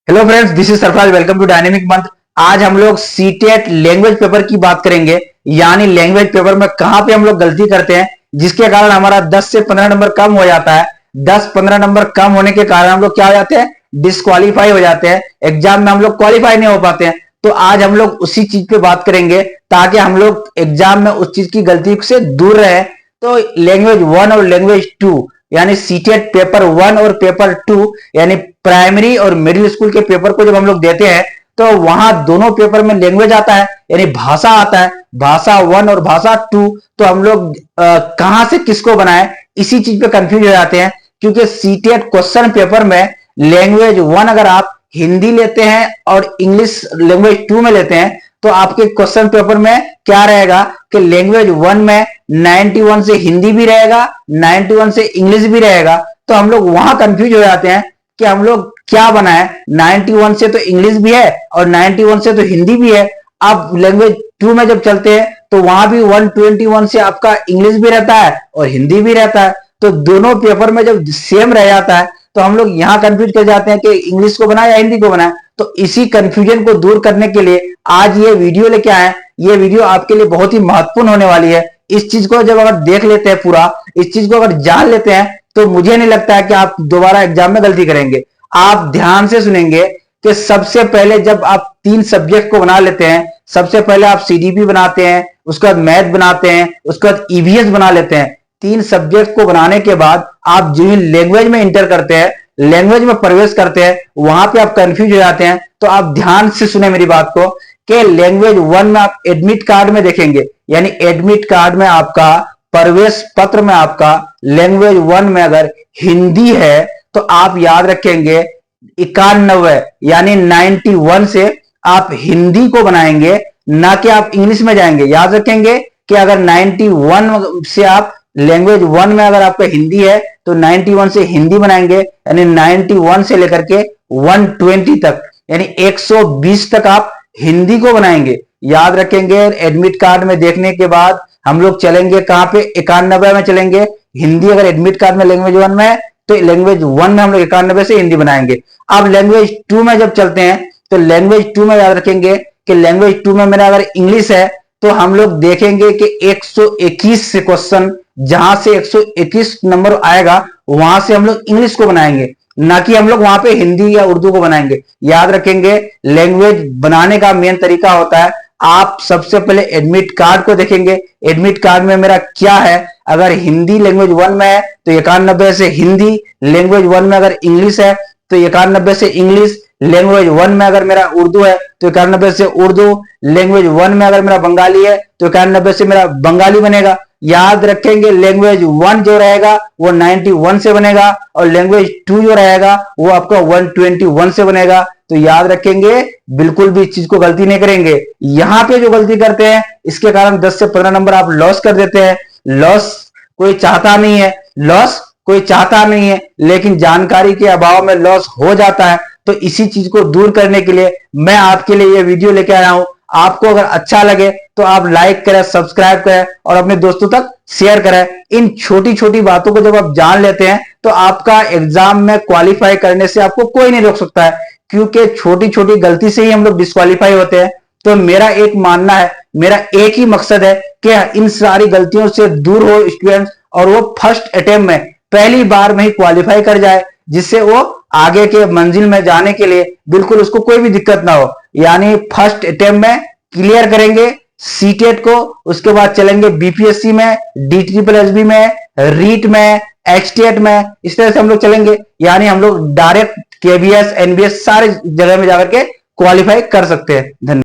Hello friends, this is Sarfaraz. Welcome to dynamic month. आज हम लोग सीटेट लैंग्वेज पेपर की बात करेंगे। यानी लैंग्वेज पेपर में कहां पे हम लोग गलती करते हैं जिसके कारण हमारा 10 से 15 नंबर कम हो जाता है। 10-15 नंबर कम होने के कारण हम लोग क्या हो जाते हैं, डिस्क्वालीफाई हो जाते हैं। एग्जाम में हम लोग क्वालिफाई नहीं हो पाते हैं। तो आज हम लोग उसी चीज पे बात करेंगे ताकि हम लोग एग्जाम में उस चीज की गलती से दूर रहे। तो लैंग्वेज 1 और लैंग्वेज 2 यानी सीटेट पेपर 1 और पेपर 2 यानी प्राइमरी और मिडिल स्कूल के पेपर को जब हम लोग देते हैं तो वहां दोनों पेपर में लैंग्वेज आता है, यानी भाषा आता है, भाषा 1 और भाषा 2। तो हम लोग कहां से किसको बनाए इसी चीज पे कंफ्यूज हो जाते हैं, क्योंकि सीटेट क्वेश्चन पेपर में लैंग्वेज 1 अगर आप हिंदी लेते हैं और इंग्लिश लैंग्वेज 2 में लेते हैं तो आपके क्वेश्चन पेपर में क्या रहेगा कि लैंग्वेज 1 में 91 से हिंदी भी रहेगा, 91 से इंग्लिश भी रहेगा। तो हम लोग वहां कंफ्यूज हो जाते हैं कि हम लोग क्या बनाए, 91 से तो इंग्लिश भी है और 91 से तो हिंदी भी है। अब लैंग्वेज 2 में जब चलते हैं तो वहां भी 121 से आपका इंग्लिश भी रहता है और हिंदी भी रहता है। तो दोनों पेपर में जब सेम रह जाता है तो हम लोग यहां कंफ्यूज कर जाते हैं कि इंग्लिश को बनाए या हिंदी को बनाए। तो इसी कंफ्यूजन को दूर करने के लिए आज ये वीडियो लेके आए। ये वीडियो आपके लिए बहुत ही महत्वपूर्ण होने वाली है। इस चीज को जब अगर देख लेते हैं, पूरा इस चीज को अगर जान लेते हैं तो मुझे नहीं लगता है कि आप दोबारा एग्जाम में गलती करेंगे। आप ध्यान से सुनेंगे कि सबसे पहले जब आप 3 सब्जेक्ट को बना लेते हैं, सबसे पहले आप सीडीपी बनाते हैं, उसके बाद मैथ बनाते हैं, उसके बाद ईवीएस बना लेते हैं। 3 सब्जेक्ट को बनाने के बाद आप जो लैंग्वेज में इंटर करते हैं, लैंग्वेज में प्रवेश करते हैं, वहां पे आप कंफ्यूज हो जाते हैं। तो आप ध्यान से सुने मेरी बात को कि लैंग्वेज 1 में आप एडमिट कार्ड में देखेंगे, यानी एडमिट कार्ड में आपका प्रवेश पत्र में आपका लैंग्वेज 1 में अगर हिंदी है तो आप याद रखेंगे 91 यानी 91 से आप हिंदी को बनाएंगे, ना कि आप इंग्लिश में जाएंगे। याद रखेंगे कि अगर 91 से आप लैंग्वेज 1 में अगर आपका हिंदी है तो 91 से हिंदी बनाएंगे, यानी 91 से लेकर के 120 तक यानी 120 तक आप हिंदी को बनाएंगे। याद रखेंगे एडमिट कार्ड में देखने के बाद हम लोग चलेंगे कहां पे, 91 में चलेंगे। हिंदी अगर एडमिट कार्ड में लैंग्वेज 1 में है तो लैंग्वेज 1 में हम लोग 91 से हिंदी बनाएंगे। अब लैंग्वेज 2 में जब चलते हैं तो लैंग्वेज 2 में याद रखेंगे कि लैंग्वेज 2 में मेरा अगर इंग्लिश है तो हम लोग देखेंगे कि 121 से क्वेश्चन, जहां से 121 नंबर आएगा वहां से हम लोग इंग्लिश को बनाएंगे, ना कि हम लोग वहां पे हिंदी या उर्दू को बनाएंगे। याद रखेंगे लैंग्वेज बनाने का मेन तरीका होता है, आप सबसे पहले एडमिट कार्ड को देखेंगे। एडमिट कार्ड में मेरा क्या है, अगर हिंदी लैंग्वेज 1 में है तो 91 से हिंदी, लैंग्वेज 1 में अगर इंग्लिश है तो 91 से इंग्लिश, लैंग्वेज 1 में अगर मेरा उर्दू है तो 91 से उर्दू, लैंग्वेज 1 में अगर मेरा बंगाली है तो 91 से मेरा बंगाली बनेगा। याद रखेंगे लैंग्वेज 1 जो रहेगा वो 91 से बनेगा और लैंग्वेज 2 जो रहेगा वो आपका 121 से बनेगा। तो याद रखेंगे, बिल्कुल भी इस चीज को गलती नहीं करेंगे। यहां पे जो गलती करते हैं इसके कारण 10 से 15 नंबर आप लॉस कर देते हैं। लॉस कोई चाहता नहीं है, लॉस कोई चाहता नहीं है, लेकिन जानकारी के अभाव में लॉस हो जाता है। तो इसी चीज को दूर करने के लिए मैं आपके लिए ये वीडियो लेके आया हूं। आपको अगर अच्छा लगे तो आप लाइक करें, सब्सक्राइब करें और अपने दोस्तों तक शेयर करें। इन छोटी छोटी बातों को जब आप जान लेते हैं तो आपका एग्जाम में क्वालिफाई करने से आपको कोई नहीं रोक सकता है, क्योंकि छोटी छोटी गलती से ही हम लोग डिस्क्वालीफाई होते हैं। तो मेरा एक मानना है, मेरा एक ही मकसद है कि इन सारी गलतियों से दूर हो स्टूडेंट्स और वो फर्स्ट अटेम्प्ट में पहली बार में ही क्वालिफाई कर जाए, जिससे वो आगे के मंजिल में जाने के लिए बिल्कुल उसको कोई भी दिक्कत ना हो। यानी फर्स्ट अटेम्प्ट में क्लियर करेंगे सीटेट को, उसके बाद चलेंगे बीपीएससी में, DSSB में, रीट में, एचटेट में, इस तरह से हम लोग चलेंगे। यानी हम लोग डायरेक्ट KVS NVS सारे जगह में जाकर के क्वालिफाई कर सकते हैं। धन्यवाद।